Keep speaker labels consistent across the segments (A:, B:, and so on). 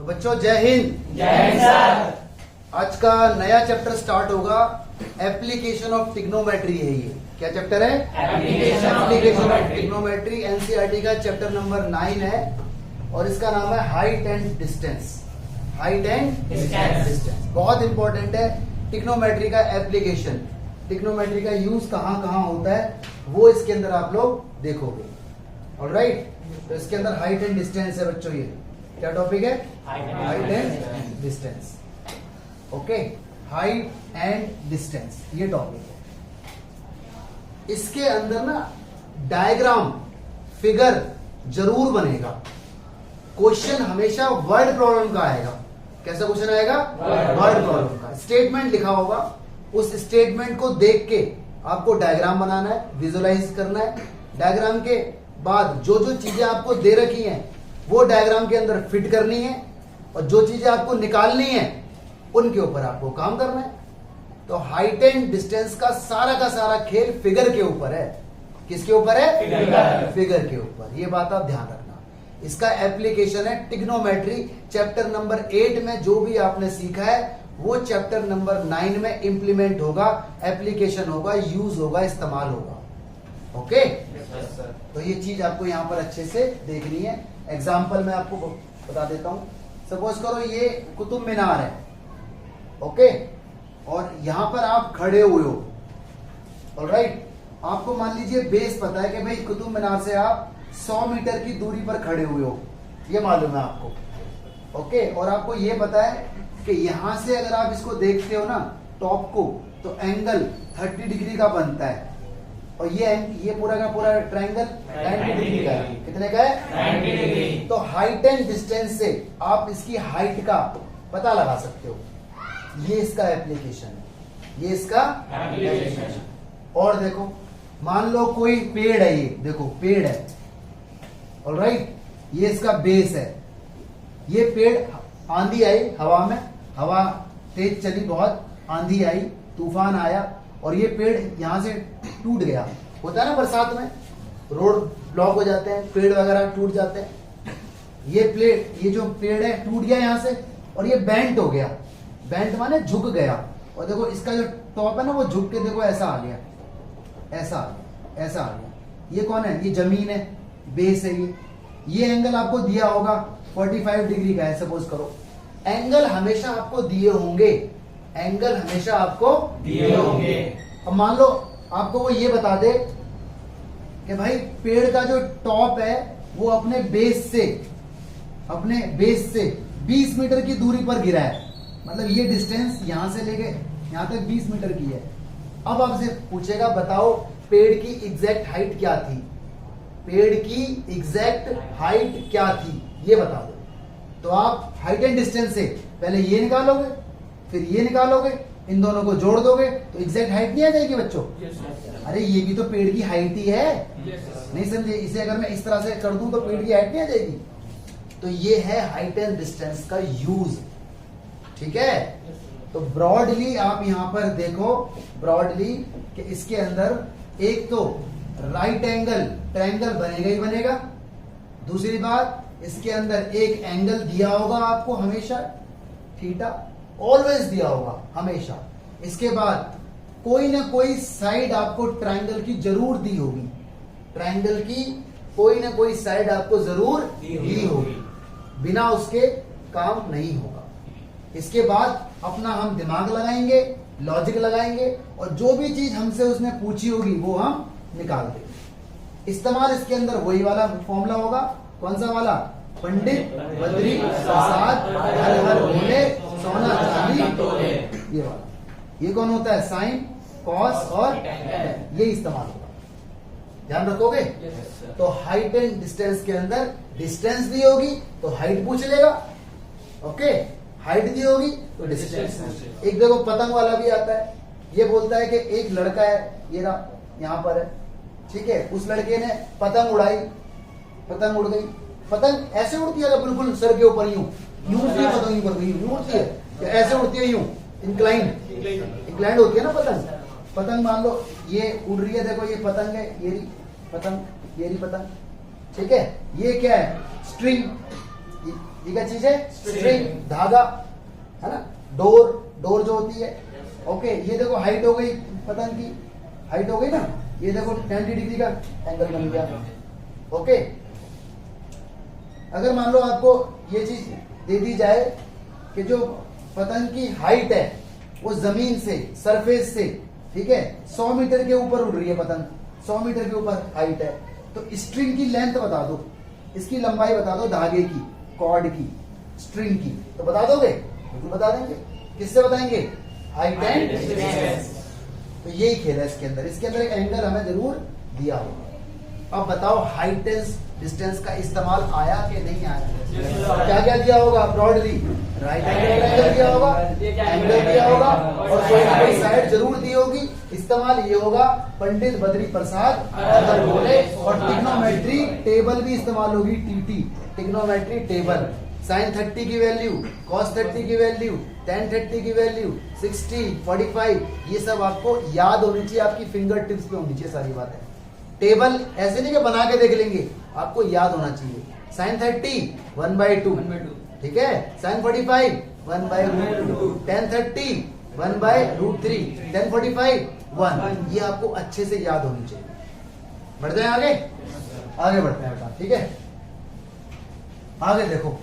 A: बच्चों जय हिंद।
B: जय हिंद सर।
A: आज का नया चैप्टर स्टार्ट होगा। एप्लीकेशन ऑफ ट्रिग्नोमेट्री है ये। क्या चैप्टर है? Application of trigonometry. एनसीईआरटी का चैप्टर नंबर 9 है और इसका नाम है height and distance. Height and distance बहुत इंपॉर्टेंट है। ट्रिग्नोमेट्री का एप्लीकेशन, ट्रिग्नोमेट्री का यूज कहाँ कहाँ होता है वो इसके अंदर आप लोग देखोगे। ऑलराइट, तो इसके अंदर हाइट एंड डिस्टेंस है बच्चों। ये क्या टॉपिक है? Height and distance. Okay, height and distance ये टॉपिक है। इसके अंदर ना डायग्राम, फिगर जरूर बनेगा। क्वेश्चन हमेशा वर्ड प्रॉब्लम का आएगा। कैसा क्वेश्चन आएगा? वर्ड प्रॉब्लम का। स्टेटमेंट लिखा होगा, उस स्टेटमेंट को देख के आपको डायग्राम बनाना है, विजुअलाइज करना है। डायग्राम के बाद जो जो चीजें आपको दे रखी हैं वो डायग्राम के अंदर फिट करनी है और जो चीजें आपको निकालनी है उनके ऊपर आपको काम करना है। तो हाइट एंड डिस्टेंस का सारा खेल फिगर के ऊपर है। किसके ऊपर है? फिगर के ऊपर। ये बात आप ध्यान रखना। इसका एप्लीकेशन है ट्रिग्नोमेट्री। चैप्टर नंबर 8 में जो भी आपने सीखा है वो चैप्टर नंबर 9 में इंप्लीमेंट होगा, एप्लीकेशन होगा, यूज होगा, इस्तेमाल होगा। ओके, तो ये चीज आपको यहाँ पर अच्छे से देखनी है। एग्जाम्पल मैं आपको बता देता हूं। सपोज करो ये कुतुब मीनार है, ओके, और यहां पर आप खड़े हुए हो। ऑलराइट, आपको मान लीजिए बेस पता है कि भाई कुतुब मीनार से आप 100 मीटर की दूरी पर खड़े हुए हो, ये मालूम है आपको। ओके, और आपको ये पता है कि यहां से अगर आप इसको देखते हो ना टॉप को, तो एंगल 30 डिग्री का बनता है और ये पूरा का पूरा ट्रायंगल 90 डिग्री का है। कितने का है?
B: 90 डिग्री।
A: तो हाइट एंड डिस्टेंस से आप इसकी हाइट का पता लगा सकते हो। ये इसका एप्लीकेशन है, ये इसका एप्लीकेशन। और देखो, मान लो कोई पेड़ है, ये देखो पेड़ है। ऑलराइट, ये इसका बेस है। ये पेड़, आंधी आई हवा में, हवा तेज चली, बहुत आंधी आई, तूफान आया और ये पेड़ यहां से टूट गया। होता है ना बरसात में, रोड ब्लॉक हो जाते हैं, पेड़ वगैरह टूट जाते हैं। ये जो पेड़ है टूट गया यहां से और ये बेंट हो गया। बेंट माने झुक गया। और देखो इसका जो टॉप है ना वो झुक के देखो ऐसा आ गया, ऐसा आ गया, ऐसा आ गया। ये कौन है? ये जमीन है, बेस है ये एंगल आपको दिया होगा 45 डिग्री का है सपोज करो। एंगल हमेशा आपको दिए होंगे, एंगल हमेशा आपको
B: दिए होंगे।
A: अब मान लो आपको वो ये बता दे कि भाई पेड़ का जो टॉप है वो अपने बेस से 20 मीटर की दूरी पर गिरा है। मतलब ये डिस्टेंस यहां से लेके यहां तक 20 मीटर की है। अब आपसे पूछेगा बताओ पेड़ की एग्जैक्ट हाइट क्या थी? पेड़ की एग्जैक्ट हाइट क्या थी ये बता दो। तो आप हाइट एंड डिस्टेंस से पहले ये निकालोगे, फिर ये निकालोगे, इन दोनों को जोड़ दोगे तो एग्जैक्ट हाइट नहीं आ जाएगी बच्चों? अरे ये भी तो पेड़ की हाइट ही है। नहीं समझे? इसे अगर मैं इस तरह से कर दूं तो पेड़ की हाइट नहीं आ जाएगी। तो ये है हाइट एंड डिस्टेंस का यूज। ठीक है, तो ब्रॉडली आप यहां पर देखो, ब्रॉडली कि इसके अंदर एक तो राइट एंगल ट्रायंगल बनेगा ही बनेगा। दूसरी बात, इसके अंदर एक एंगल दिया होगा आपको हमेशा, थीटा ऑलवेज दिया होगा हमेशा। इसके बाद कोई ना कोई साइड आपको ट्रायंगल की जरूर दी होगी, ट्रायंगल की कोई ना कोई साइड आपको जरूर दी होगी, बिना उसके काम नहीं होगा। इसके बाद अपना हम दिमाग लगाएंगे, लॉजिक लगाएंगे और जो भी चीज हमसे उसने पूछी होगी वो हम निकाल देंगे। इस्तेमाल इसके अंदर वही वाला फॉर्मूला होगा। कौन सा वाला? पंडित बद्री प्रसाद हर हर भोले सोना चांदी तोले। ये वाला। ये कौन होता है? साइन, कॉस और ये इस्तेमाल होगा। ध्यान रखोगे? तो हाइट एंड डिस्टेंस के अंदर डिस्टेंस दी होगी तो हाइट पूछ लेगा। ओके, हाइट दी होगी तो डिस्टेंस। एक देखो पतंग वाला भी आता है। ये बोलता है कि एक लड़का है, ये रहा यहां पर है, ठीक है, उस लड़के ने पतंग उड़ाई, पतंग उड़ गई। पतंग ऐसे उड़ती है बिल्कुल सर के ऊपर, यूं उड़ती है पतंग, यूं उड़ती है या ऐसे उड़ती है? यूं इंक्लाइंड होती है ना पतंग। पतंग मान लो ये उड़ रही है, देखो ये पतंग है, ये रही पतंग, ठीक है। ये क्या है? स्ट्रिंग। ये क्या चीज है? स्ट्रिंग, धागा, है ना। डोर जो होती है। ओके, ये देखो हाइट हो गई पतंग की, हाइट हो गई ना। ये देखो 90 डिग्री का एंगल बन गया। ओके, अगर मान लो आपको ये चीज दे दी जाए कि जो पतंग की हाइट है वो जमीन से, सरफेस से, ठीक है, 100 मीटर के ऊपर उड़ रही है पतंग, 100 मीटर के ऊपर हाइट है, तो स्ट्रिंग की लेंथ बता दो, इसकी लंबाई बता दो, धागे की, कॉर्ड की, स्ट्रिंग की, तो बता दोगे? बिल्कुल बता देंगे। किससे बताएंगे? Height and distance. तो यही खेल है इसके अंदर एक एंगल हमें जरूर दिया होगा। अब बताओ हाइट एंड डिस्टेंस का इस्तेमाल आया कि नहीं आया? क्या क्या दिया होगा? ब्रॉडली राइट एंगल दिया होगा, एंगल दिया होगा, और कोई ना कोई साइड जरूर दी होगी। इस्तेमाल ये होगा पंडित बद्री प्रसाद अगर बोले, और टिग्नोमेट्री टेबल भी इस्तेमाल होगी, टीटी, टिग्नोमेट्री टेबल। साइन 30 की वैल्यू, कॉस 30 की वैल्यू, टेन 30 की वैल्यू, 60, 45, ये सब आपको याद होनी चाहिए, आपकी फिंगर टिप्स पे होनी चाहिए सारी बातें। टेबल ऐसे नहीं कि बना के देख लेंगे, आपको याद होना चाहिए। साइन 30 1/2, ठीक है। साइन 45 1/√2, टेन 30 1/√3, टेन 45 1, ये आपको अच्छे से याद होनी चाहिए। बढ़ते हैं आगे, आगे बढ़ते हैं बेटा, ठीक है। आगे देखो,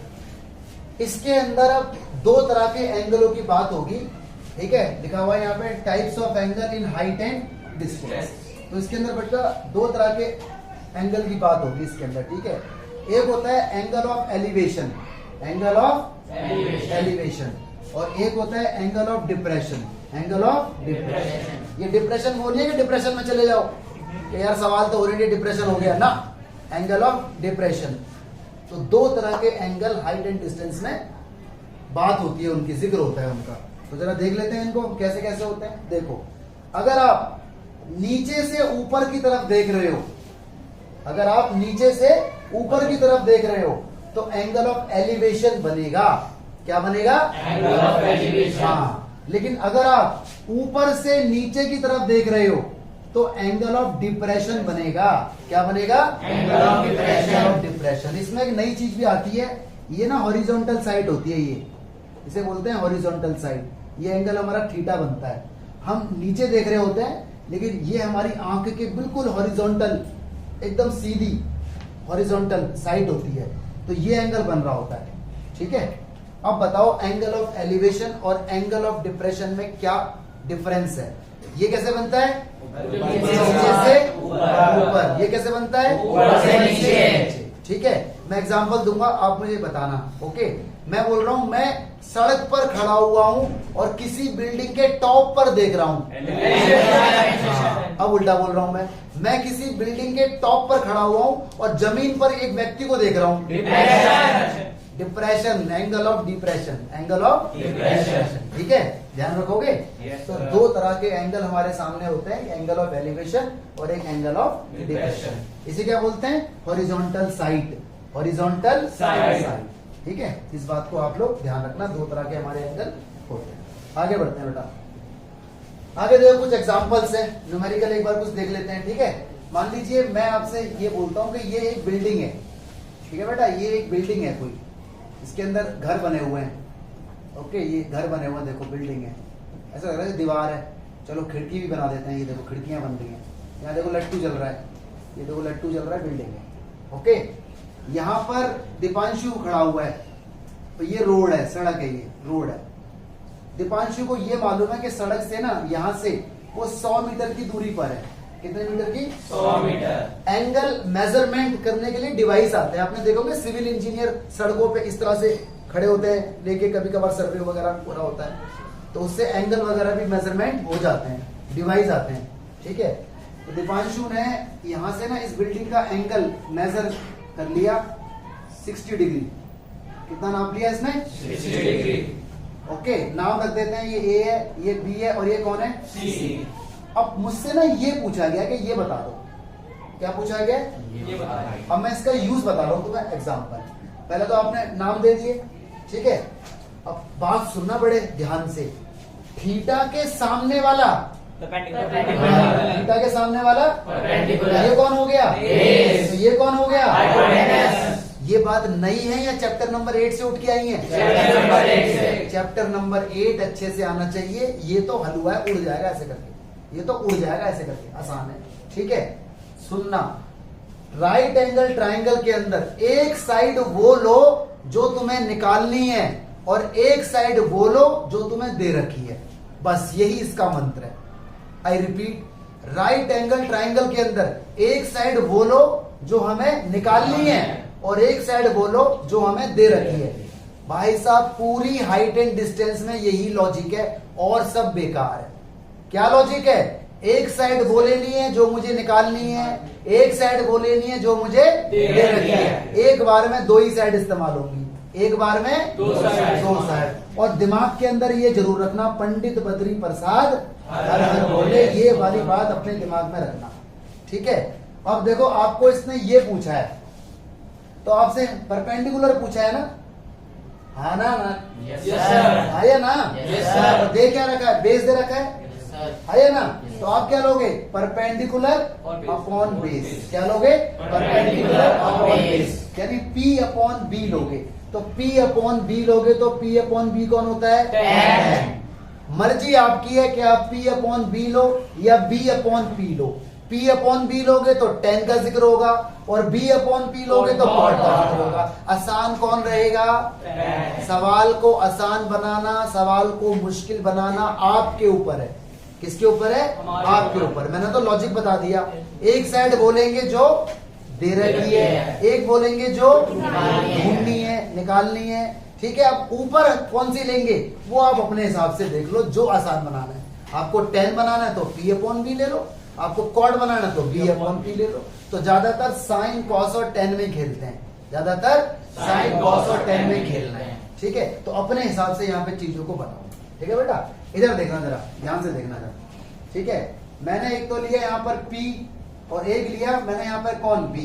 A: इसके अंदर अब दो तरह के एंगलों की बात होगी, ठीक है। लिखा हुआ है यहाँ पे types of angle in height and distance. तो इसके अंदर बेटा दो तरह के एंगल की बात होगी इसके अंदर, ठीक है। एक होता है angle of elevation, angle of elevation, और एक होता है angle of depression, angle of depression. ये डिप्रेशन वो नहीं है कि डिप्रेशन में चले जाओ कि यार सवाल तो ऑलरेडी डिप्रेशन हो गया ना, एंगल ऑफ डिप्रेशन। तो दो तरह के एंगल हाइट एंड डिस्टेंस में बात होती है, उनकी जिक्र होता है उनका। तो जरा देख लेते हैं इनको कैसे कैसे होते हैं। देखो, अगर आप नीचे से ऊपर की तरफ देख रहे हो, अगर आप नीचे से ऊपर की तरफ देख रहे हो तो एंगल ऑफ एलिवेशन बनेगा। क्या बनेगा?
B: Angle of elevation.
A: हाँ, लेकिन अगर आप ऊपर से नीचे की तरफ देख रहे हो तो एंगल ऑफ डिप्रेशन बनेगा। क्या बनेगा?
B: Angle of depression.
A: डिप्रेशन। इसमें एक नई चीज भी आती है, ये ना हॉरिजॉन्टल साइड होती है, ये इसे बोलते हैं हॉरिजॉन्टल साइड। ये एंगल हमारा थीटा बनता है। हम नीचे देख रहे होते हैं लेकिन ये हमारी आंख के बिल्कुल हॉरिजॉन्टल, एकदम सीधी हॉरिजॉन्टल साइड होती है, तो ये एंगल बन रहा होता है, ठीक है। अब बताओ एंगल ऑफ एलिवेशन और एंगल ऑफ डिप्रेशन में क्या डिफरेंस है? ये कैसे बनता है? नीचे से ऊपर। ये कैसे बनता है?
B: ऊपर से नीचे।
A: ठीक है, मैं एग्जांपल दूंगा, आप मुझे बताना। ओके, मैं बोल रहा हूं मैं सड़क पर खड़ा हुआ हूं और किसी बिल्डिंग के टॉप पर देख रहा हूं। अब उल्टा बोल रहा हूं, मैं किसी बिल्डिंग के टॉप पर खड़ा हुआ हूं और जमीन पर एक व्यक्ति को देख रहा हूं। Depression, angle of depression, angle of depression, ठीक है, ध्यान रखोगे। तो दो तरह के एंगल हमारे सामने होते हैं, एंगल ऑफ एलिवेशन और एक एंगल ऑफ डिप्रेशन। इसे क्या बोलते हैं? हॉरिजॉन्टल साइड, हॉरिजॉन्टल साइड, ठीक है। इस बात को आप लोग ध्यान रखना, दो तरह के हमारे एंगल होते हैं। आगे बढ़ते हैं बेटा, आगे देखो कुछ एग्जांपल्स है, न्यूमेरिकल एक बार कुछ देख लेते हैं, ठीक है। मान लीजिए मैं आपसे ये बोलता हूं कि ये एक बिल्डिंग है, ठीक है बेटा, ये एक बिल्डिंग है कोई, इसके अंदर घर बने हुए हैं। ओके, ये घर बने हुए हैं, देखो बिल्डिंग है, ऐसा लग रहा है दीवार है। चलो खिड़की भी बना देते हैं, ये देखो खिड़कियां बन रही हैं, यहाँ देखो लट्टू चल रहा है, ये देखो लट्टू चल रहा है, बिल्डिंग है। ओके, यहाँ पर दीपांशु खड़ा हुआ है, तो ये रोड है, सड़क है, ये रोड है। दीपांशु को ये मालूम है कि सड़क से ना यहाँ से वो 100 मीटर की दूरी पर है। कितने मीटर की?
B: 100 मीटर।
A: एंगल मेजरमेंट करने के लिए डिवाइस आते हैं, आपने देखोगे सिविल इंजीनियर सड़कों पे इस तरह से खड़े होते हैं लेके, कभी कभार सर्वे वगैरह पूरा होता है, तो उससे एंगल वगैरह भी मेजरमेंट हो जाते हैं, डिवाइस आते हैं, ठीक है। तो दीपांशु ने यहाँ से ना इस बिल्डिंग का एंगल मेजर कर लिया 60 डिग्री। कितना नाप लिया इसने?
B: 60 डिग्री।
A: ओके, नाम रख देते हैं, ये ए है, ये बी है और ये कौन है?
B: सी।
A: अब मुझसे ना ये पूछा गया कि ये बता दो, क्या पूछा गया?
B: ये बताइए।
A: अब मैं इसका यूज बता रहा हूं तुम्हें, एग्जांपल। पहले तो आपने नाम दे दिए, ठीक है। अब बात सुनना बड़े ध्यान से, थीटा के सामने वाला, थीटा के सामने वाला
B: परपेंडिकुलर।
A: ये कौन हो गया?
B: बेस।
A: तो ये कौन हो गया?
B: हाइपोटेनस।
A: ये बात नई है या चैप्टर नंबर 8 से उठ के आई है?
B: चैप्टर नंबर 8 से।
A: चैप्टर नंबर 8 अच्छे से आना चाहिए। ये तो हलवा है, उड़ जाएगा ऐसे करके, ये तो उड़ जाएगा ऐसे करके, आसान है। ठीक है, सुनना, राइट एंगल ट्राइंगल के अंदर एक साइड वो लो जो तुम्हें निकालनी है और एक साइड वो लो जो तुम्हें दे रखी है, बस यही इसका मंत्र है। I repeat, right angle triangle के अंदर एक साइड वो लो जो हमें निकालनी है और एक साइड वो लो जो हमें दे रखी है। भाई साहब, पूरी हाइट एंड डिस्टेंस में यही लॉजिक है और सब बेकार है। क्या लॉजिक है? एक साइड वो लेनी है जो मुझे निकालनी है, एक साइड वो लेनी है जो मुझे दे रखी है। एक बार में दो ही साइड इस्तेमाल होंगी, एक बार में
B: दो
A: साइड। और दिमाग के अंदर ये जरूर रखना, पंडित बद्री प्रसाद हर हर बोले, ये वाली बात अपने दिमाग में रखना। ठीक है, अब देखो आपको इसने ये पूछा है, तो आपसे परपेंडिकुलर पूछा है ना? हाँ ना?
B: Yes sir.
A: है या ना?
B: Yes sir.
A: और दे क्या रखा है? बेस दे रखा है, है या ना? तो आप क्या लोगे? Perpendicular upon base. क्या लोगे? परपेंडिकुलर अपॉन बेस, यानी P अपॉन B लोगे। तो P अपॉन B लोगे तो P अपॉन B कौन होता है? tan। मर्जी आपकी है कि आप P अपॉन B लो या B अपॉन P लो। P अपॉन B लोगे तो tan का जिक्र होगा और B अपॉन P लोगे तो cot का जिक्र होगा। आसान कौन रहेगा? सवाल को आसान बनाना, सवाल को मुश्किल बनाना आपके ऊपर है। किसके ऊपर है? आपके ऊपर। मैंने तो लॉजिक बता दिया। एक साइड बोलेंगे जो दे रखी है, एक बोलेंगे जो ढूंढनी है, निकालनी है। ठीक है, अब ऊपर कौन सी लेंगे वो आप अपने हिसाब से देख लो, जो आसान बनाना है। आपको tan बनाना है तो P अपॉन B ले लो, आपको cot बनाना है तो B अपॉन P ले लो। तो ज्यादातर साइन कॉस और tan में खेलते हैं, ज्यादातर साइन कॉस और tan में खेलना है। ठीक है, तो अपने हिसाब से यहाँ पे चीजों को बनाओ। ठीक है बेटा, इधर देखना जरा, ध्यान से देखना जरा। ठीक है, मैंने एक तो लिया यहाँ पर P और एक लिया मैंने यहाँ पर कौन? B।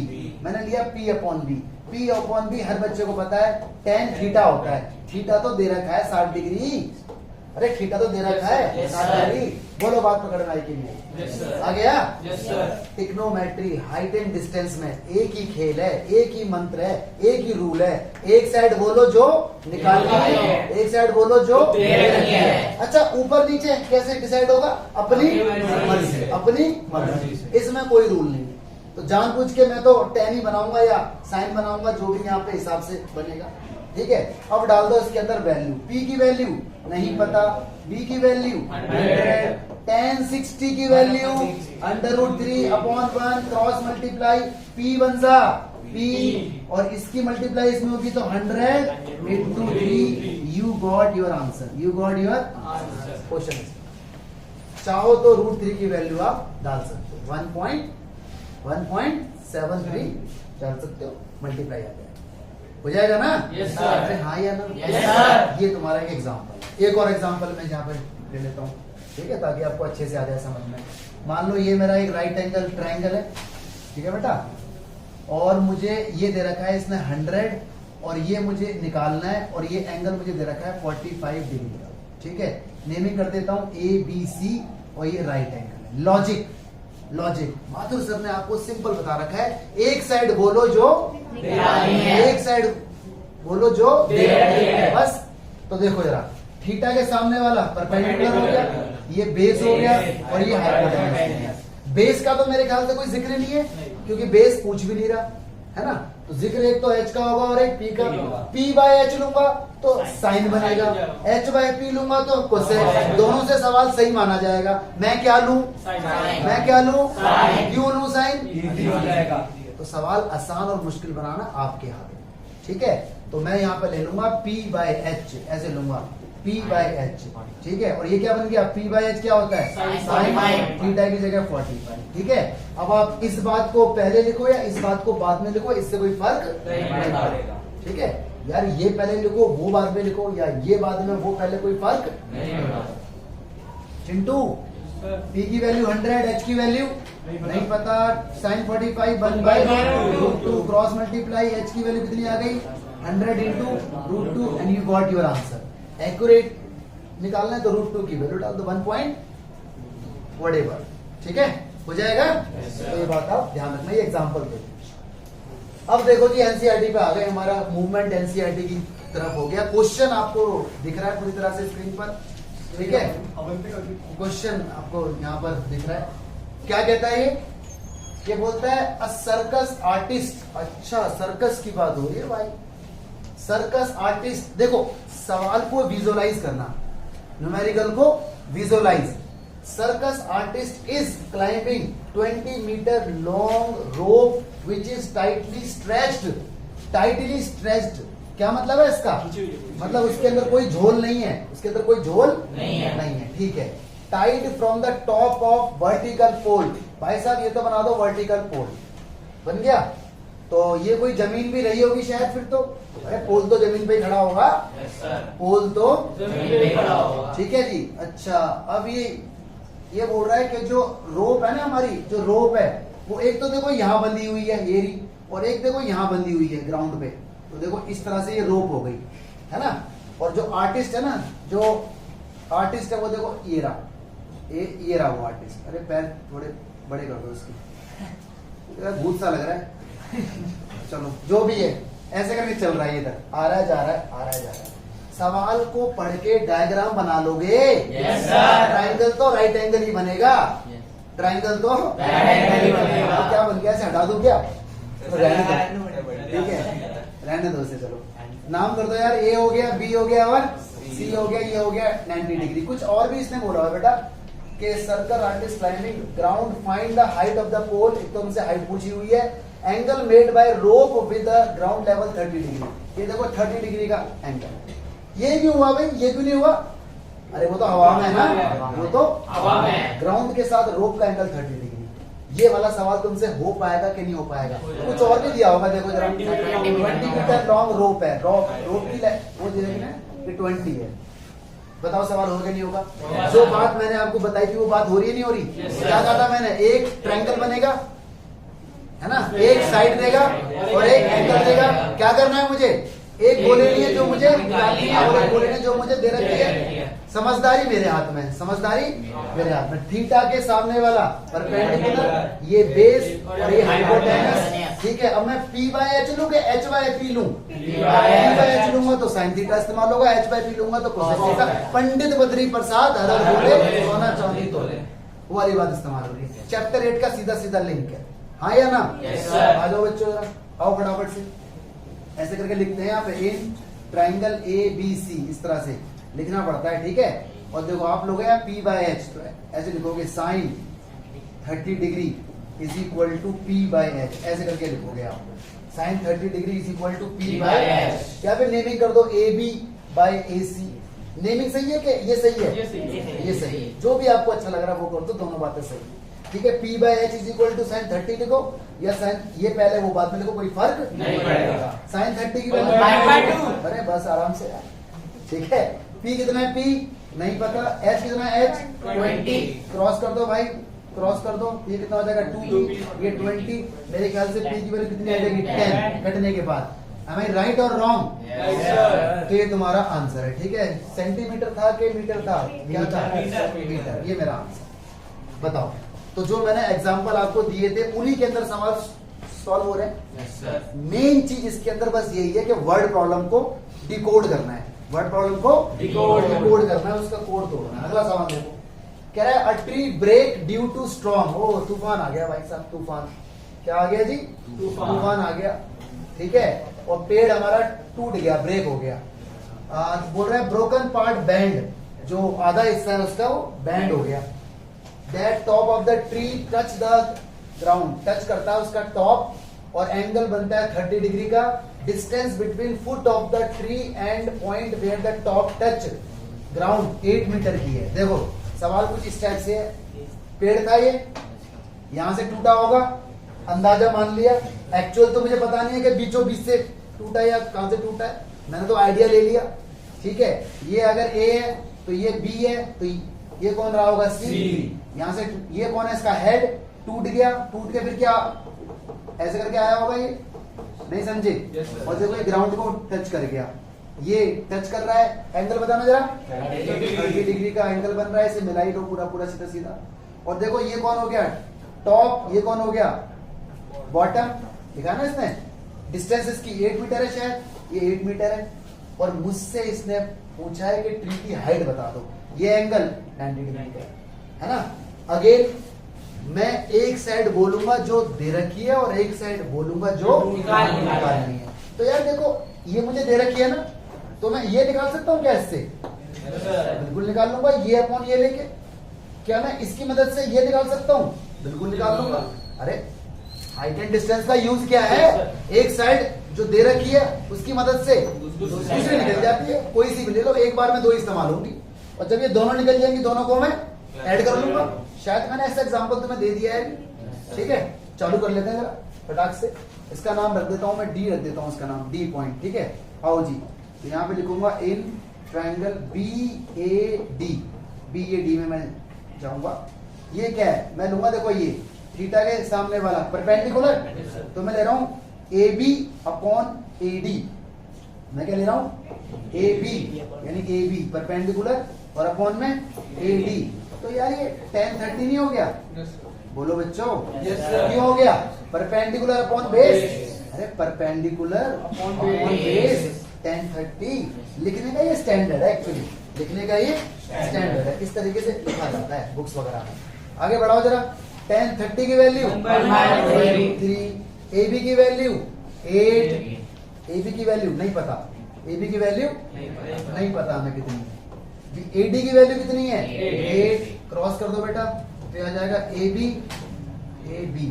A: मैंने लिया P upon B। P upon B हर बच्चे को पता है tan थीटा होता है। थीटा तो दे रखा है 60 डिग्री। अरे थीटा तो दे रखा है 60 डिग्री। बोलो बात पकड़ में आई कि नहीं? आ गया?
B: Yes sir.
A: Trigonometry height and distance में एक ही खेल है, एक ही मंत्र है, एक ही रूल है। एक साइड बोलो जो निकालनी है, एक साइड बोलो जो
B: दे रखी है।
A: अच्छा, ऊपर नीचे कैसे डिसाइड होगा? अपनी मर्जी से, अपनी मर्जी से। इसमें कोई रूल नहीं है। तो जानबूझ के मैं तो tan ही बनाऊंगा या साइन बनाऊंगा, जो भी यहाँ पे हिसाब से बनेगा। ठीक है, अब डाल दो इसके अंदर वैल्यू। P की वैल्यू नहीं पता, B की वैल्यू 100, tan 60 की value √3 upon 1 cross multiply P बन जा P, और इसकी मल्टीप्लाई इसमें होगी तो 100 into 3। You got your answer, you got your question. चाहो तो √3 की वैल्यू आप डाल सकते हो, 1.73 डाल सकते हो, मल्टीप्लाई आ जाएगा, हो जाएगा ना?
B: Yes sir.
A: हाँ या ना?
B: Yes sir.
A: ये तुम्हारा एक एग्जाम्पल है। एक और एग्जाम्पल मैं यहाँ पे ले लेता हूँ, ठीक है, ताकि आपको अच्छे से आ जाए समझ में। मान लो ये मेरा एक राइट एंगल ट्राइंगल है, ठीक है बेटा, और मुझे ये दे रखा है इसने 100 और ये मुझे निकालना है और ये एंगल मुझे दे रखा है 45 डिग्री का। ठीक है, नेमिंग कर देता हूँ ABC और ये राइट एंगल है। लॉजिक, लॉजिक माथुर सर ने आपको सिंपल बता रखा है, एक साइड बोलो जो एक साइड बोलो जो बस। तो देखो जरा, थीटा के सामने वाला परपेंडिकुलर हो गया, ये बेस हो गया और ये हाइपोटेन्यूज हो गया। बेस का तो मेरे ख्याल से कोई जिक्र नहीं है, क्योंकि बेस पूछ भी नहीं रहा है ना। तो जिक्र एक तो h का होगा और एक p का। p/h लूंगा तो साइन बनेगा, h/p लूंगा तो कोसेक। दोनों से सवाल सही माना जाएगा। मैं क्या लूं? मैं क्या लूं? क्यों लूं साइन? तो सवाल आसान और मुश्किल बनाना आपके हाथ में। ठीक है, तो मैं यहाँ पे ले लूंगा p/h, ऐसे लूंगा p/h। ठीक है, और ये क्या बन गया? p/h क्या होता है? साइन थीटा की जगह 45। ठीक है, अब आप इस बात को पहले लिखो या इस बात को बाद में लिखो, इससे कोई फर्क नहीं पड़ेगा। ठीक है यार, ये पहले लिखो वो बाद में लिखो, या ये बाद में वो पहले, कोई फर्क नहीं पड़ेगा। चिंटू, p की वैल्यू 100, h की वैल्यू नहीं पता, साइन 45 1/√2 क्रॉस मल्टीप्लाई, h की वैल्यू कितनी आ गई? 100 into √2 and you got your answer. Accurate निकालना है तो √2 की वैल्यू डाल दो, 1 पॉइंट व्हाटएवर। ठीक है, हो जाएगा। तो ये बात आप ध्यान रखना, ये एग्जांपल दे। अब देखो जी एनसीईआरटी पे आ गए, हमारा मूवमेंट एनसीईआरटी की तरफ हो गया। क्वेश्चन आपको दिख रहा है पूरी तरह से स्क्रीन पर, ठीक है? क्वेश्चन आपको यहाँ पर दिख रहा है। क्या कहता है ये बोलता है अ सर्कस आर्टिस्ट। अच्छा, सर्कस की बात हो रही है भाई। सर्कस आर्टिस्ट, देखो सवाल को विजुअलाइज करना, न्यूमेरिकल को visualize. Circus artist is climbing 20 metre long rope which is tightly stretched. Tightly stretched क्या मतलब है इसका? मतलब उसके अंदर कोई झोल नहीं है, उसके अंदर कोई झोल
B: नहीं है।
A: ठीक है। Tied from the top of vertical pole. भाई साहब ये तो बना दो वर्टिकल पोल, बन गया। तो ये कोई जमीन भी रही होगी शायद फिर तो। अरे पोल तो जमीन पे ही खड़ा होगा, पोल तो
B: जमीन पे खड़ा होगा।
A: ठीक है जी। अच्छा, अब ये बोल रहा है कि जो रोप है ना, हमारी जो रोप है वो एक तो देखो यहाँ बंधी हुई है येरी, और एक देखो यहाँ बंधी हुई है ग्राउंड पे। तो देखो इस तरह से ये रोप हो गई है ना। और जो आर्टिस्ट है ना, जो आर्टिस्ट है वो देखो ये रहा, ये रहा वो आर्टिस्ट। अरे पैर थोड़े बड़े कर दो इसके, भूत सा लग रहा है। चलो जो भी है, ऐसे करके चल रहा है, इधर आ रहा है जा रहा है, आ रहा है जा रहा है। सवाल को पढ़ के डायग्राम बना लोगे।
B: Yes sir.
A: ट्राइंगल तो राइट एंगल ही बनेगा, ट्राइंगल तो
B: राइट एंगल ही बनेगा।
A: तो क्या बन गया, ऐसे हटा दूं क्या? तो रहने दो, ठीक है, रहने दो इसे। चलो नाम कर दो यार, ए हो गया, बी हो गया और सी हो गया, ये हो गया 90 डिग्री। कुछ और भी इसने बोला है बेटा कि circle artist climbing ground, find the height of the pole. एक तो हमसे हाइट पूछी हुई है। Angle made by rope with ground level 30 degree. ये देखो 30 डिग्री का एंगल। ये क्यों हुआ भाई, ये क्यों नहीं हुआ? अरे वो तो हवा में है ना, वो तो
B: हवा में।
A: ग्राउंड के साथ रोप का एंगल 30 डिग्री। ये वाला सवाल तुमसे हो पाएगा कि नहीं हो पाएगा? कुछ और भी दिया होगा, देखो जरा। 20 मीटर लॉन्ग रोप है, रोप की वो दिया ना कि 20 है। बताओ सवाल होगा कि नहीं होगा? जो बात मैंने आपको बताई थी वो बात हो रही है नहीं हो रही? क्या कहा था मैंने? एक ट्रायंगल बनेगा है ना, एक साइड देगा और एक एंगल देगा। क्या करना है मुझे? एक गोले लिए जो मुझे निकालनी है और एक गोले ने जो मुझे दे रखी है। समझदारी मेरे हाथ में, समझदारी मेरे हाथ में। थीटा के सामने वाला परपेंडिकुलर, ये बेस और ये हाइपोटेनस, ठीक है। अब मैं P बाय H लूं कि H बाय P लूं? P बाय H लूंगा तो साइन थीटा इस्तेमाल होगा, H बाय P लूंगा तो कोसेक थीटा। पंडित बद्री प्रसाद हर बोले सोना चांदी तोले, वो वाली बात इस्तेमाल होगी। चैप्टर 8 का सीधा सीधा लिंक है, हाँ या ना? आ जाओ बच्चों जरा, आओ फटाफट से। ऐसे करके लिखते हैं यहाँ पे, इन ट्राइंगल ABC, इस तरह से लिखना पड़ता है, ठीक है। और देखो आप लोग हैं P बाय H, तो ऐसे लिखोगे sine 30 degree is equal to P by H, ऐसे करके लिखोगे आप। Sine 30 degree is equal to P by H। या फिर नेमिंग कर दो AB बाय AC। नेमिंग सही है कि ये सही है? ये सही है। जो भी आपको अच्छा लग रहा है वो कर दो, दोनों बातें सही है, ठीक है। P by H is equal to sine 30 लिखो या साइन, ये पहले वो बाद में लिखो, कोई फर्क
B: नहीं पड़ेगा।
A: साइन 30 की
B: पाई बाय 2।
A: अरे बस आराम से यार, ठीक है। P कितना है? P नहीं पता। H कितना है? H
B: 20।
A: क्रॉस कर दो भाई, क्रॉस कर दो। ये कितना हो जाएगा? 2P, ये 20। मेरे ख्याल से P की वैल्यू कितनी आ जाएगी? 10 कटने के बाद। Am I right और रॉन्ग?
B: Yes sir.
A: तो ये तुम्हारा आंसर है, ठीक है। सेंटीमीटर था कि मीटर था? क्या था? मीटर। ये मेरा आंसर। बताओ, तो जो मैंने एग्जांपल आपको दिए थे उन्हीं के अंदर सवाल सॉल्व हो रहे हैं।
B: Yes sir.
A: मेन चीज इसके अंदर बस यही है कि वर्ड प्रॉब्लम को डिकोड करना है, वर्ड प्रॉब्लम को
B: डिकोड
A: करना है, उसका कोड तोड़ना है। अगला सवाल देखो, कह रहा है a tree break due to storm. ओ तूफान आ गया भाई साहब, तूफान। क्या आ गया जी? तूफान आ गया, ठीक है। और पेड़ हमारा टूट गया, ब्रेक हो गया। बोल रहा है ब्रोकन पार्ट बैंड, जो आधा हिस्सा है उसका वो बैंड हो गया। That top of the tree touch the ground, touch करता है उसका टॉप, और एंगल बनता है 30 डिग्री का। Distance between foot of the tree and point where the top touch ground 8 meter की है। देखो सवाल कुछ इस टाइप से है, पेड़ था ये, यहां से टूटा होगा, अंदाजा मान लिया। एक्चुअल तो मुझे पता नहीं है कि बीचों बीच से टूटा या कहां से टूटा है, मैंने तो आइडिया ले लिया, ठीक है। ये अगर ए है तो ये बी है, तो ये कौन रहा होगा? सी। यहां से ये कौन है? इसका हेड टूट गया, टूट के फिर क्या ऐसे करके आया होगा, ये नहीं समझे? और देखो ये ग्राउंड को टच कर गया, ये टच कर रहा है। एंगल बताना जरा, 30 डिग्री का एंगल बन रहा है। इसे मिलाई लो पूरा पूरा सीधा सीधा। और देखो ये कौन हो गया? टॉप। ये कौन हो गया? बॉटम। लिखा ना इसने, डिस्टेंस इसकी 8 मीटर है, शायद ये 8 मीटर है, और मुझसे इसने पूछा है कि ट्री की हाइट बता दो। ये एंगल 90 डिग्री है ना। अगेन मैं एक साइड बोलूंगा जो दे रखी है और एक साइड बोलूंगा जो निकालनी है। तो यार देखो ये मुझे दे रखी है ना, तो मैं ये निकाल सकता हूँ क्या इससे? बिल्कुल निकाल लूंगा, ये अपॉन ये लेके। क्या मैं इसकी मदद से ये निकाल सकता हूँ? बिल्कुल निकाल लूंगा। अरे हाइट एंड डिस्टेंस का यूज क्या है? एक साइड जो दे रखी है उसकी मदद से दूसरी निकल जाती है। कोई सी भी ले लो, एक बार में दो इस्तेमाल होंगी, और जब ये दोनों निकल जाएंगी दोनों को मैं ऐड कर लूंगा। शायद मैंने ऐसा एग्जांपल तुम्हें दे दिया है, ठीक है। चालू कर लेते हैं जरा फटाक से। इसका नाम रख देता हूं मैं, डी रख देता हूं इसका नाम, डी पॉइंट, ठीक है। आओ जी, तो यहाँ पे लिखूंगा in triangle B A D में मैं जाऊंगा। ये क्या है? मैं लूंगा, देखो ये थीटा के सामने वाला परपेंडिकुलर, तो मैं ले रहा हूं A B upon A D. मैं क्या ले रहा हूं? ए बी, यानी ए बी परपेंडिकुलर और अपॉन में ए डी। तो यार ये tan 30 नहीं हो गया? बोलो बच्चों, क्यों हो गया? Perpendicular upon base. अरे परपेंडिकुलर अपॉन बेस tan 30 लिखने का ये स्टैंडर्ड है, एक्चुअली लिखने का ये स्टैंडर्ड है। इस तरीके से लिखा जाता है बुक्स वगैरह में। आगे बढ़ाओ जरा। tan 30 की वैल्यू 3, ए बी की वैल्यू 8, ए बी की वैल्यू नहीं पता, ए बी की वैल्यू नहीं पता हमें कितनी है। ए डी की वैल्यू कितनी है? 8। क्रॉस कर दो बेटा, तो आ जाएगा ए बी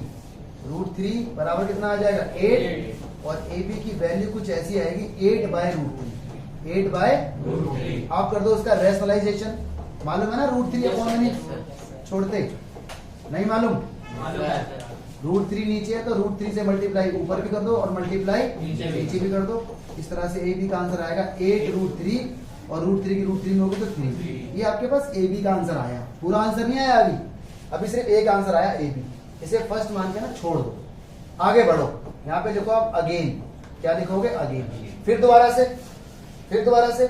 A: √3 बराबर कितना आ जाएगा? 8। और ए बी की वैल्यू कुछ ऐसी आएगी 8/√3। 8/√3 आप कर दो उसका रेशनलाइजेशन। मालूम है ना √3 अपॉन में नहीं छोड़ते, नहीं मालूम? √3 नीचे है तो √3 से मल्टीप्लाई ऊपर भी कर दो और मल्टीप्लाई नीचे भी कर दो। इस तरह से ए बी का आंसर आएगा 8√3, और √3 की √3 में होगी तो 3। ये आपके पास ए बी का आंसर आया। पूरा आंसर नहीं आया अभी सिर्फ एक आंसर आया ए बी। इसे फर्स्ट मान के ना छोड़ दो, आगे बढ़ो। यहाँ पे लिखो आप अगेन, क्या लिखोगे? अगेन। फिर दोबारा से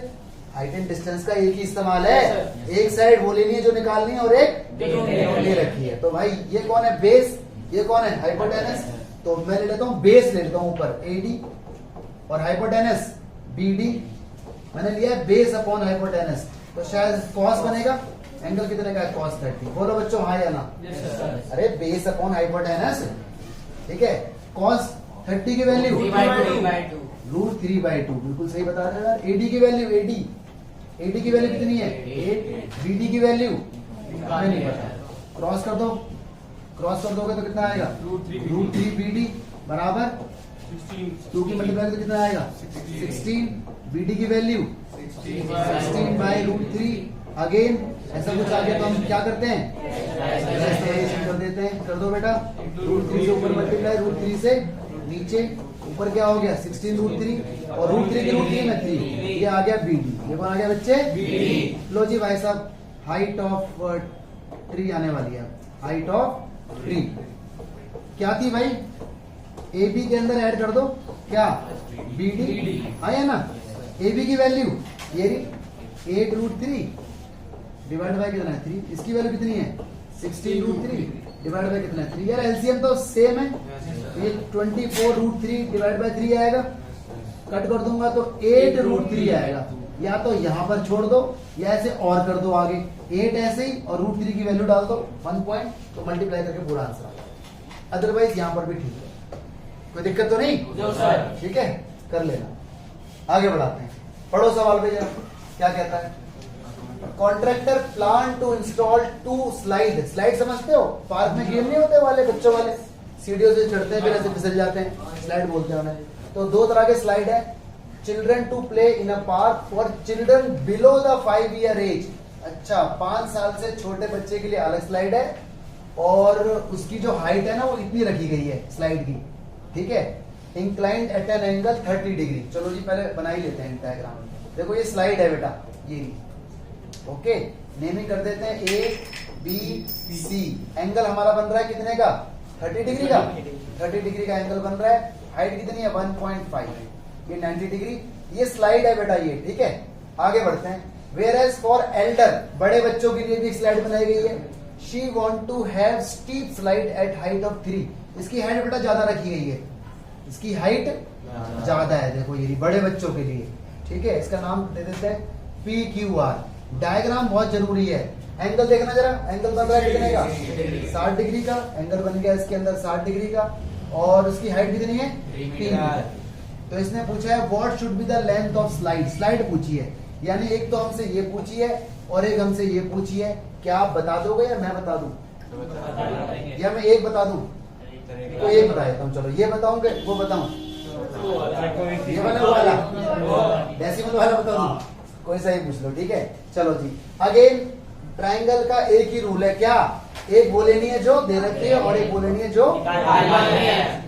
A: हाइट एंड डिस्टेंस का एक ही इस्तेमाल है। एक साइड वो लेनी है जो निकालनी है और एक ले रखी है। तो भाई ये कौन है? बेस। ये कौन है? हाइपोटेनस। तो मैं ले लेता हूँ बेस, ले लेता हूँ ऊपर ए डी और हाइपोटेनस बी डी। मैंने लिया है बेस अपॉन हाइपोटेनस, तो शायद कॉस बनेगा। एंगल कितने का है? cos 30। बोलो बच्चों हाँ या ना? अरे बेस अपॉन हाइपोटेनस, ठीक है। cos 30 की वैल्यू √3/2, बिल्कुल सही बता रहे हो यार। एडी की वैल्यू एडी की वैल्यू कितनी है? 8। बीडी की वैल्यू हमें नहीं पता। क्रॉस कर दोगे तो कितना आएगा? √3 बीडी बराबर 2 की मल्टीप्लाई तो कितना आएगा? 16। बीडी की वैल्यू 16/√3। अगेन ऐसा कुछ आ गया तो हम क्या करते हैं? कर देते हैं। कर दो बेटा, √3 से ऊपर मल्टीप्लाई, √3 से नीचे, ऊपर क्या हो गया? 16√3 और √3 की √3 में 3। ये आ गया बीडी। ये कौन आ गया बच्चे? लो जी भाई साहब, हाइट ऑफ ट्री आने वाली है। हाइट ऑफ ट्री क्या थी भाई? ए बी के अंदर ऐड कर दो, क्या? बी डी आया ना। ए बी की वैल्यू ये 8√3 डिवाइड बाय कितना है? 3। इसकी वैल्यू कितनी है? 16√3 डिवाइड बाय कितना है? 3। यार एलसीएम तो सेम है, ये 24√3 डिवाइड बाय 3 आएगा। कट कर दूंगा तो 8√3 आएगा। या तो यहां पर छोड़ दो या ऐसे और कर दो आगे, 8 ऐसे ही और √3 की वैल्यू डाल दो 1 पॉइंट, तो मल्टीप्लाई करके पूरा आंसर आ जाएगा। अदरवाइज यहां पर भी ठीक है, कोई दिक्कत तो नहीं? ठीक है, कर लेना। आगे बढ़ाते हैं, पढ़ो सवाल पे जरा क्या कहता है। Contractor plan to install 2 slide. Slide समझते हो? पार्क में गेम नहीं होते वाले, बच्चों वाले सीढ़ियों से चढ़ते हैं फिर ऐसे फिसल जाते हैं, स्लाइड बोलते हैं उन्हें। तो 2 तरह के स्लाइड है। Children to play in a park for children below the 5 year age. अच्छा, 5 साल से छोटे बच्चे के लिए अलग स्लाइड है, और उसकी जो हाइट है ना वो इतनी रखी गई है स्लाइड की, ठीक है। Inclined at an angle 30 degree. चलो जी पहले बना ही लेते हैं डायग्राम। देखो ये स्लाइड है बेटा, ये ओके। नेमिंग कर देते हैं ए बी सी। एंगल हमारा बन रहा है कितने का? 30 डिग्री का। 30 डिग्री का एंगल बन रहा है। हाइट कितनी है? 1.5। ये 90 डिग्री। ये स्लाइड है बेटा ये, ठीक है। आगे बढ़ते हैं। वेयर एज फॉर एल्डर, बड़े बच्चों के लिए भी स्लाइड बनाई गई है। She want to have steep slide at height of 3। इसकी हाइट बेटा ज्यादा रखी गई है, इसकी हाइट ज्यादा है। देखो ये बड़े बच्चों के लिए, ठीक है, इसका नाम दे देते हैं पी क्यू आर। डायग्राम बहुत जरूरी है। एंगल देखना जरा, एंगल बन रहा है कितने का, 60 डिग्री का एंगल बन गया इसके अंदर, 60 डिग्री का। और उसकी हाइट कितनी है, 3 मीटर। तो इसने पूछा है what should be the length of slide. Slide पूछी है, यानी एक तो हमसे ये पूछी है और एक हमसे ये पूछी है। क्या आप बता दोगे या मैं बता दूं, या मैं एक बता दूं? तो एक बता देता हूँ। चलो ये बताऊंगे, वो बताऊं, ये वाला वो वाला डेसिमल वाला बता दूं, कोई सा ही पूछ लो, ठीक है। चलो जी, अगेन ट्राइंगल का एक ही रूल है, क्या, एक वो लेनी है जो दे रखी है और एक वो लेनी है जो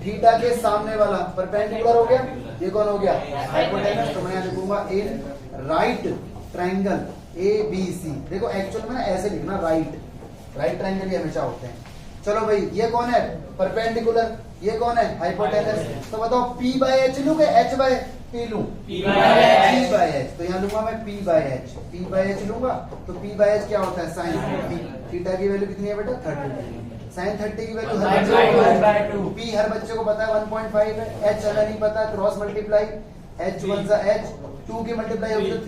A: थीटा के सामने वाला परपेंडिकुलर हो गया। ये कौन हो गया, हाइपोटेनस। तो मैं यहाँ लिखूंगा in right triangle A B C. देखो एक्चुअल में ना ऐसे लिखना, राइट ट्राइंगल ही हमेशा होते हैं। चलो भाई, ये कौन है, परपेंडिकुलर, ये कौन है, हाइपोटेनस। तो बताओ पी बाय एच लूं कि एच बाय पी लूं, पी बाय एच। तो यहाँ लूंगा मैं P by H, P by H लूंगा। तो पी बाय एच क्या होता है, साइन थीटा की वैल्यू कितनी है बेटा, 30। साइन 30 की वैल्यू हर बच्चे को, पी हर बच्चे को पता है 1.5 है। एच हमें नहीं पता, क्रॉस मल्टीप्लाई, एच वन सा एच, 2 की मल्टीप्लाई होगी तो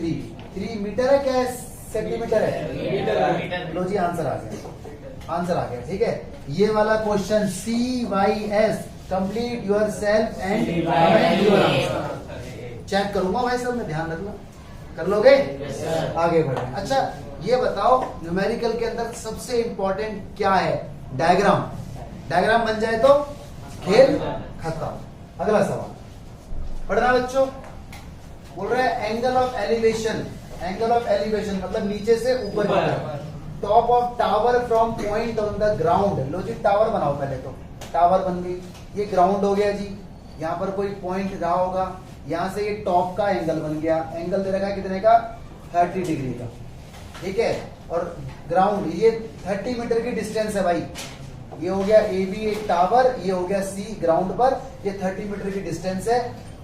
A: 3 मीटर है, क्या है, सेंटीमीटर है। लो जी, आंसर आ गया, आंसर आ गया, ठीक है। ये वाला question CYS, complete yourself and comment your answer. Check करूंगा भाई सब में, ध्यान रखना, कर लोगे। आगे बढ़े। अच्छा ये बताओ, न्यूमेरिकल के अंदर सबसे इंपॉर्टेंट क्या है, डायग्राम। डायग्राम बन जाए तो खेल खत्म। अगला सवाल पढ़ना बच्चों। बोल रहे हैं angle of elevation. Angle of elevation मतलब नीचे से ऊपर की तरफ। Top of tower from point on the ground. लो जी, टावर बनाओ पहले तो, टावर बन गई, ये ग्राउंड हो गया जी। यहाँ पर कोई पॉइंट रहा होगा, यहाँ से ये टॉप का एंगल बन गया। एंगल दे रखा है कितने का, 30 डिग्री का, ठीक है। और ग्राउंड, ये 30 मीटर की डिस्टेंस है भाई। ये हो गया ए बी एक टावर, ये हो गया सी ग्राउंड पर, ये 30 मीटर की डिस्टेंस है।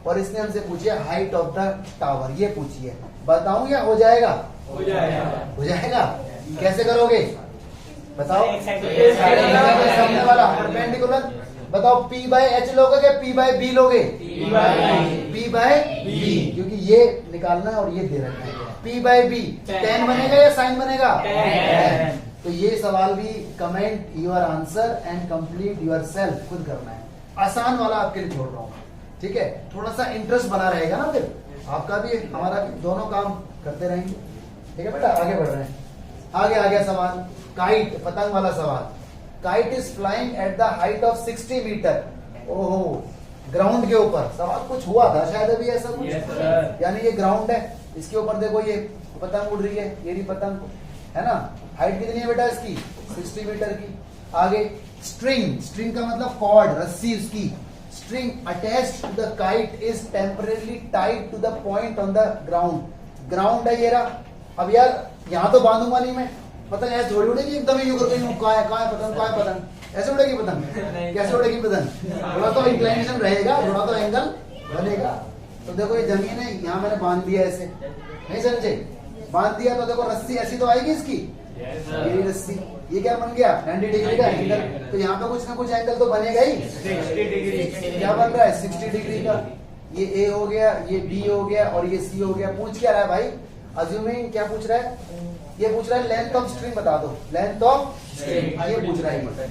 A: और इसने हमसे पूछी है हाइट ऑफ द टावर, ये पूछी है। बताऊं या हो जाएगा, हो जाएगा। कैसे करोगे बताओ, सामने वाला परपेंडिकुलर। बताओ पी बाय एच लोगे क्या पी बाय बी लोगे, पी बाय बी, क्योंकि ये निकालना है और ये दे रखना है। पी बाय बी tan बनेगा या साइन बनेगा, tan। तो ये सवाल भी comment your answer and complete your self, खुद करना है। आसान वाला आपके लिए छोड़ रहा हूँ, ठीक है। थोड़ा सा इंटरेस्ट बना रहेगा ना, फिर आपका भी हमारा भी, दोनों काम करते रहेंगे, ठीक है बेटा। आगे बढ़ रहे हैं, आगे आ गया सवाल, काइट, पतंग वाला सवाल। Kite is flying at the height of 60 meter. ओहो, ग्राउंड के ऊपर। सवाल कुछ हुआ था शायद अभी ऐसा कुछ, यानी ये ग्राउंड है, इसके ऊपर देखो ये पतंग उड़ रही है, ये रही पतंग, है ना। हाइट कितनी है बेटा इसकी, 60 मीटर की। आगे स्ट्रिंग, स्ट्रिंग का मतलब कॉर्ड, रस्सी उसकी। String attached to the kite is temporarily tied to the point on the ground. Ground है ये रहा। अब यार यहाँ तो बांधूंगा नहीं मैं, पतंग ऐसे थोड़ी उड़ेगी, एकदम ही यूं कर गई, कहाँ है पतंग, कहाँ है पतंग, ऐसे उड़ेगी पतंग, कैसे उड़ेगी पतंग। थोड़ा तो इंक्लाइनेशन रहेगा, थोड़ा तो एंगल बनेगा। तो देखो ये जमीन है, यहाँ मैंने बांध दिया ऐसे, नहीं समझे, बांध दिया तो देखो रस्सी ऐसी तो आएगी इसकी, ये रस्सी, ये क्या बन गया 90 डिग्री का एंगल। तो यहाँ पे कुछ ना कुछ एंगल तो बनेगा ही, 60 डिग्री। क्या बन रहा है 60 डिग्री का। ये ए हो गया, ये बी हो गया और ये सी हो गया। पूछ क्या रहा है भाई, अज्यूमिंग क्या पूछ रहा है, ये पूछ रहा है लेंथ ऑफ स्ट्रिंग बता दो, लेंथ ऑफ स्ट्रिंग ये पूछ रहा है।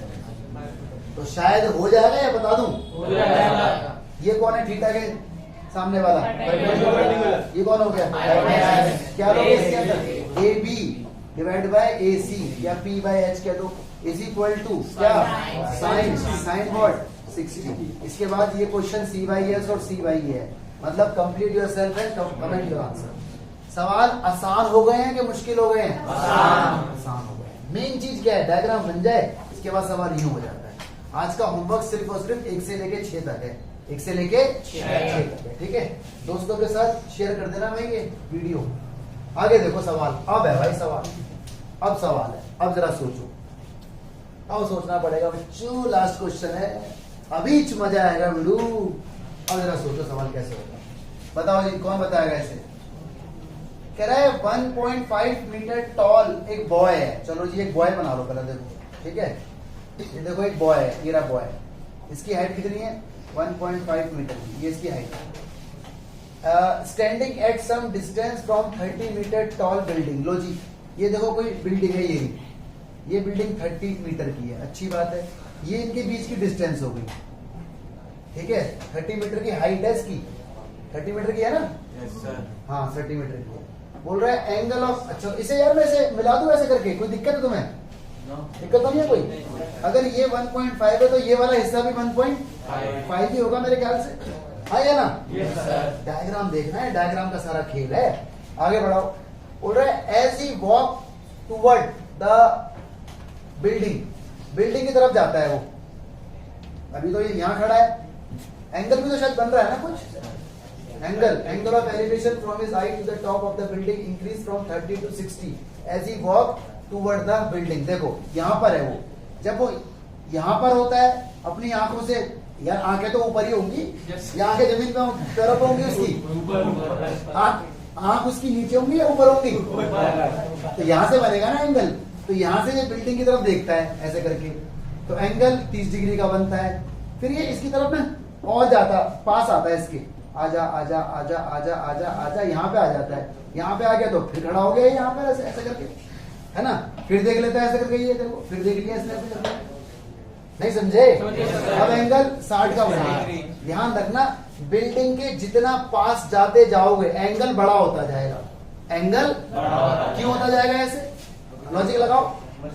A: तो शायद हो जाएगा या बता दूं, हो जाएगा। ये कौन है थीटा के सामने वाला, ये कौन हो गया, क्या लोगे इसके अंदर, ए बी डिवाइड बाय ए सी या पी बाय एच कह दो, इज इक्वल टू क्या, साइन, साइन व्हाट 60। इसके बाद ये क्वेश्चन सी बाई एस और सी बाई है, मतलब complete yourself and comment your answer. सवाल आसान हो गए हैं कि मुश्किल हो गए हैं, आसान हो गए हैं। मेन चीज क्या है, डायग्राम बन जाए, इसके बाद सवाल यूं हो जाता है। आज का होमवर्क सिर्फ और सिर्फ 1 से लेके 6 तक है, 1 से लेके 6 तक है, ठीक है। दोस्तों के साथ शेयर कर देना भाई ये वीडियो। आगे देखो सवाल, अब है भाई सवाल, अब सवाल है, अब जरा सोचो, अब सोचना पड़ेगा बच्चों, लास्ट क्वेश्चन है, अभी मजा आएगा वीडियो। अब जरा सोचो सवाल कैसे होगा, बताओ जी कौन बताएगा ऐसे। कह रहा है 1.5 मीटर टॉल एक बॉय है। चलो जी एक बॉय बना लो पहले, देखो ठीक है, ये देखो एक बॉय है, ये रहा बॉय, इसकी हाइट कितनी है 1.5 मीटर की, ये इसकी हाइट है। Standing at some distance from 30 metre tall building. लो जी, ये देखो कोई बिल्डिंग है, ये बिल्डिंग 30 मीटर की है, अच्छी बात है। ये इनके बीच की डिस्टेंस हो गई, ठीक है। 30 मीटर की हाइट है इसकी, 30 मीटर की है ना?
B: Yes sir.
A: हाँ 30 मीटर की है। बोल रहा है एंगल ऑफ, अच्छा इसे यार मैं इसे मिला दूं ऐसे करके, कोई दिक्कत है तुम्हें? दिक्कत तो नहीं है कोई? अगर ये 1.5 है तो ये वाला हिस्सा भी 1.5 ही होगा मेरे ख्याल से, हाँ या ना?
B: Yes sir.
A: डायग्राम देखना है, डायग्राम का सारा खेल है। आगे बढ़ाओ। बोल रहा है as he walk toward the building, building की तरफ जाता है वो। अभी तो ये यहाँ खड़ा है, एंगल भी तो शायद बन रहा है ना कुछ। Angle of elevation from his height to the top of the building increase from 30 to 60 as he walk toward the building. देखो यहाँ पर है वो, जब वो यहाँ पर होता है अपनी आंखों से, यार आंखें तो ऊपर ही होंगी, या आंखें जमीन पे तरफ होंगी उसकी, आंख उसकी नीचे होंगी या ऊपर होंगी? तो यहाँ से बनेगा ना एंगल, तो यहाँ से ये बिल्डिंग की तरफ देखता है ऐसे करके, तो एंगल 30 डिग्री का बनता है। फिर ये इसकी तरफ ना और जाता, पास आता है इसके, आजा आजा आजा आजा आजा आजा, यहाँ पे आ जाता है। यहाँ पे आ गया तो फिर खड़ा हो गया यहाँ पर ऐसे ऐसे करके, है ना? फिर देख लेता है ऐसे करके, ये देखो फिर देख लिया इसने ऐसे करके। नहीं समझे? अब एंगल 60 का बनेगा। ध्यान रखना, बिल्डिंग के जितना पास जाते जाओगे एंगल बड़ा होता जाएगा। एंगल क्यों होता जाएगा ऐसे? लॉजिक लगाओ।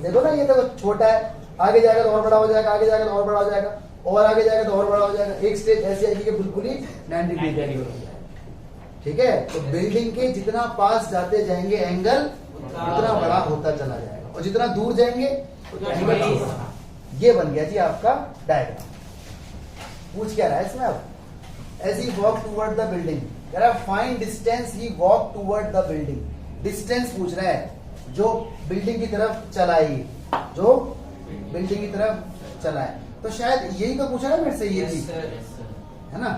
A: देखो ना, ये तो छोटा है, आगे जाएगा तो और बड़ा हो जाएगा, आगे जाएगा तो और बड़ा हो जाएगा, और आगे जाएगा तो और बड़ा हो जाएगा। एक स्टेज ऐसी आएगी कि बिल्कुल ही 90 डिग्री एंगल हो जाएगा, ठीक है? तो बिल्डिंग के जितना पास जाते जाएंगे एंगल उतना बड़ा होता चला जाएगा, और जितना दूर जाएंगे एंगल छोटा। ये बन गया जी आपका डायग्राम। पूछ क्या रहा है इसमें अब? As he walk toward the building, कह रहा है find distance he walk toward the building. Distance पूछ रहा है जो बिल्डिंग की तरफ चला है, जो बिल्डिंग की तरफ चला है। तो शायद यही तो पूछ रहा है मेरे से, ये चीज है ना?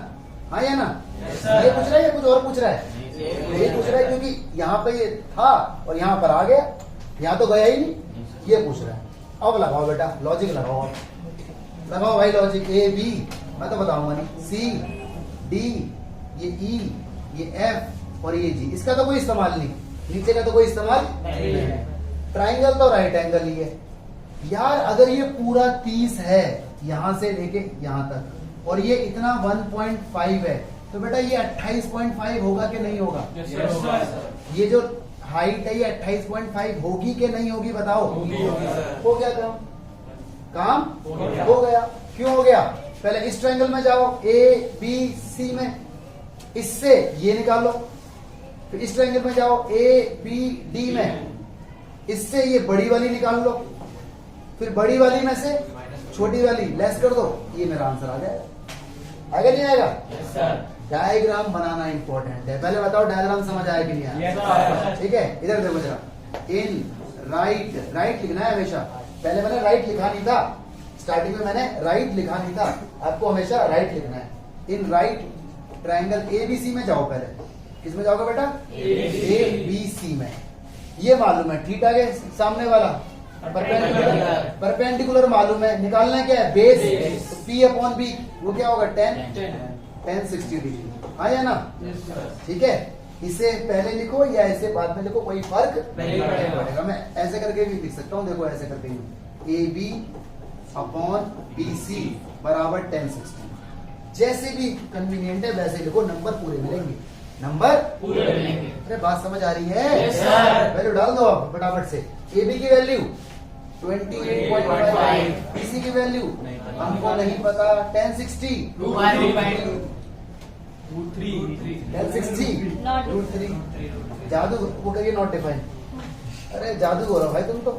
A: हाँ या ना? ये पूछ रहा है या कुछ और पूछ रहा है? यही पूछ रहा है, क्योंकि यहाँ पे ये था और यहाँ पर आ गया, यहाँ तो गया ही नहीं, ये पूछ रहा है। अब लगाओ बेटा लॉजिक, लगाओ भाई लॉजिक। ए बी मैं तो बताऊंगा नहीं, सी डी, ये ई, ये एफ और ये जी, इसका तो कोई इस्तेमाल नहीं, नीचे का तो कोई इस्तेमाल नहीं। ट्राइंगल तो राइट एंगल ही है यार। अगर ये पूरा 30 है यहां से लेके यहां तक, और ये इतना 1.5 है, तो बेटा ये 28.5 होगा कि नहीं होगा? ये जो हाइट है ये 28.5 होगी कि नहीं होगी? बताओ। हो गया काम हो गया। क्यों हो गया? पहले इस ट्रायंगल में जाओ, ए बी सी में, इससे ये निकाल लो। फिर इस ट्रायंगल में जाओ, ए बी डी में, इससे ये बड़ी वाली निकाल लो। फिर बड़ी वाली में से छोटी वाली लेस कर दो, ये मेरा आंसर आ जाएगा। आगे नहीं आएगा? डायग्राम बनाना इंपॉर्टेंट है। पहले बताओ डायग्राम समझ आया कि नहीं आया? ठीक है, इधर देखो जरा। इन राइट, राइट लिखना है हमेशा। पहले मैंने राइट लिखा नहीं था, स्टार्टिंग में मैंने राइट लिखा नहीं था, आपको हमेशा राइट लिखना है। इन राइट ट्रायंगल एबीसी में जाओ। पहले किस में जाओगे बेटा? एबीसी में। ये मालूम है थीटा के सामने वाला परपेंडिकुलर, परपेंडिकुलर मालूम है। निकालना क्या है? बेस। तो पी अपॉन बी वो क्या होगा? 10 60 डिग्री। हाँ या ना? ठीक है, इसे पहले लिखो या इसे बाद में लिखो, कोई फर्क नहीं पड़ेगा। मैं ऐसे करके भी लिख सकता हूँ, देखो ऐसे करके भी, A B upon B C बराबर 10 60। जैसे भी कन्वीनियंट है वैसे लिखो, नंबर पूरे मिलेंगे, नंबर पूरे मिलेंगे। अरे बात समझ आ रही है? वैल्यू डाल दो आप फटाफट से। ए बी की वैल्यू 28.5, बीसी की वैल्यू हमको नहीं पता, 1060 जादू वो करिए, नॉट डिफाइन। अरे जादू हो रहा भाई तुम तो।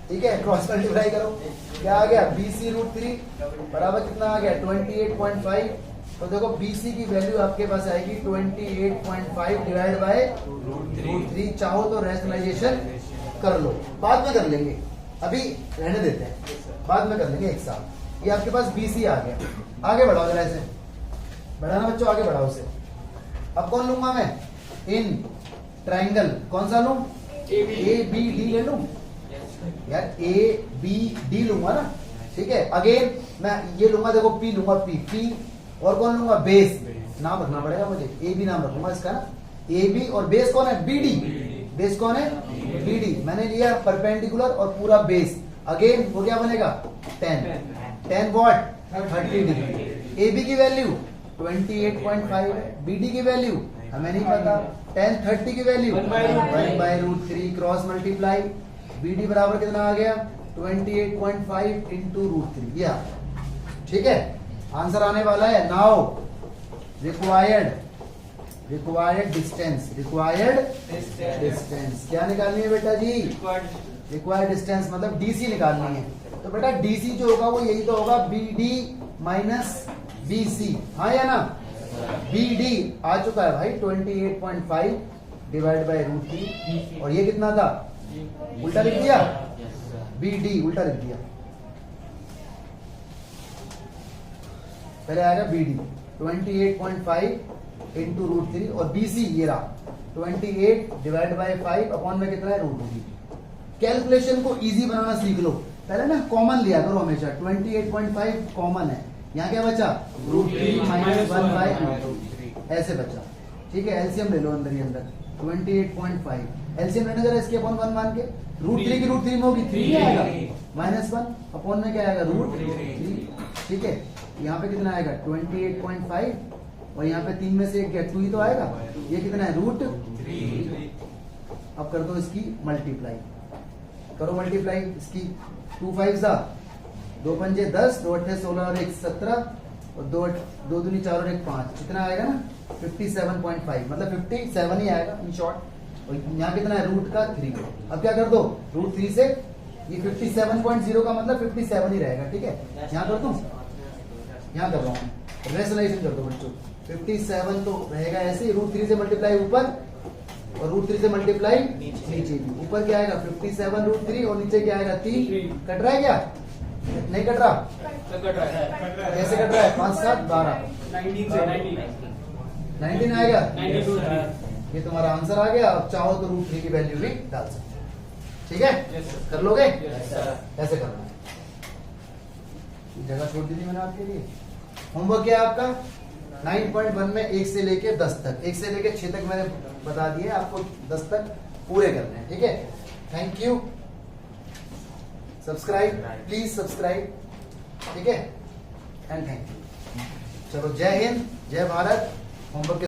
A: ठीक है, क्रॉस मल्टीप्लाई करो, क्या आ गया? BC √3 बराबर कितना आ गया? 28.5। तो देखो BC की वैल्यू आपके पास आएगी 28.5 डिवाइड बाय √3। चाहो तो रैशनलाइजेशन कर लो, बाद में कर लेंगे, अभी रहने देते हैं, बाद में कर लेंगे एक साथ। ये आपके पास BC आ गया। आगे बढ़ाओ जरा, ऐसे बढ़ाना बच्चों, आगे बढ़ाओ उसे। अब कौन लूंगा मैं? इन ट्राइंगल कौन सा लूं? ए बी डी ले लूं यार, ए बी डी लूंगा ना। ठीक है, अगेन मैं ये लूंगा, देखो पी लूंगा, पी पी और कौन लूंगा, बेस। नाम रखना पड़ेगा मुझे, ए बी नाम रखूंगा इसका ना, ए बी, और बेस कौन है, बी डी। बेस कौन है, बी डी। मैंने लिया परपेंडिकुलर और पूरा बेस, अगेन वो क्या बनेगा, 10 वॉट, 30 डिग्री। ए बी की वैल्यू 28.5 है, बी डी की वैल्यू हमें नहीं पता, 10 30 की value 1/√3 cross multiply, B D बराबर कितना आ गया, 28.5 इंटू √3। या ठीक है, आंसर आने वाला है। नाउ रिक्वायर्ड डिस्टेंस, डिस्टेंस क्या निकालनी है बेटा जी, रिक्वायर्ड डिस्टेंस मतलब डीसी निकालनी है। तो बेटा डीसी जो होगा वो यही तो होगा, B D minus B C, हाँ या ना। बी डी आ चुका है भाई 28.5 डिवाइड बाय √3, और ये कितना था, उल्टा लिख दिया, बी डी उल्टा लिख दिया। पहले आएगा बी डी 28.5 इंटू √3, और बी सी ये रहा 28 डिवाइड बाय 5 अपॉन में कितना है, √2। कैलकुलेशन को इजी बनाना सीख लो, पहले ना कॉमन लिया करो हमेशा, 28.5 कॉमन है, यहाँ क्या बचा, √3 माइनस 1/√3 ऐसे बचा। ठीक है, एलसीएम ले लो अंदर ही अंदर, 28.5 एलसीएम लेने जरा इसके अपॉन 1 मान के, √3 की √3 में होगी 3 आएगा, -1 अपॉन में क्या आएगा, √3। ठीक है, यहाँ पे कितना आएगा 28.5, और यहाँ पे 3 में से 1 2 ही तो आएगा, ये कितना है, √3। अब कर दो इसकी मल्टीप्लाई, करो मल्टीप्लाई इसकी, 2 5 2 पंजे 10, 2 8 16 और 1 17, और 2 दूनी 4 और 1 5, कितना आएगा ना 57.5, मतलब 57 ही आएगा इन शॉर्ट। और यहाँ कितना है, रूट का 3। अब क्या कर दो, √3 से ये 57.0 का मतलब 57 ही रहेगा। ठीक है, यहाँ कर दूं, यहाँ कर रहा हूँ, रेशनलाइजेशन कर दो बच्चों, 57 तो रहेगा ऐसे, √3 से मल्टीप्लाई ऊपर और √3 से मल्टीप्लाई नीचे भी। ऊपर क्या आएगा 57 √3, और नीचे क्या आएगा 3। कट रहा है क्या, नहीं कट रहा, कैसे कट रहा है, 5 7 12, 19 आएगा, ये तुम्हारा आंसर आ गया। अब चाहो तो √3 की वैल्यू भी डाल सकते हो। ठीक है, कर लोगे, ऐसे करना है। जगह छोड़ दी थी मैंने आपके लिए। होमवर्क क्या है आपका, 9.1 में 1 से लेके 10 तक, 1 से लेके 6 तक मैंने बता दिए, आपको 10 तक पूरे करने हैं। ठीक है, thank you, subscribe please subscribe. ठीक है, एंड थैंक यू। चलो, जय हिंद, जय भारत। होमवर्क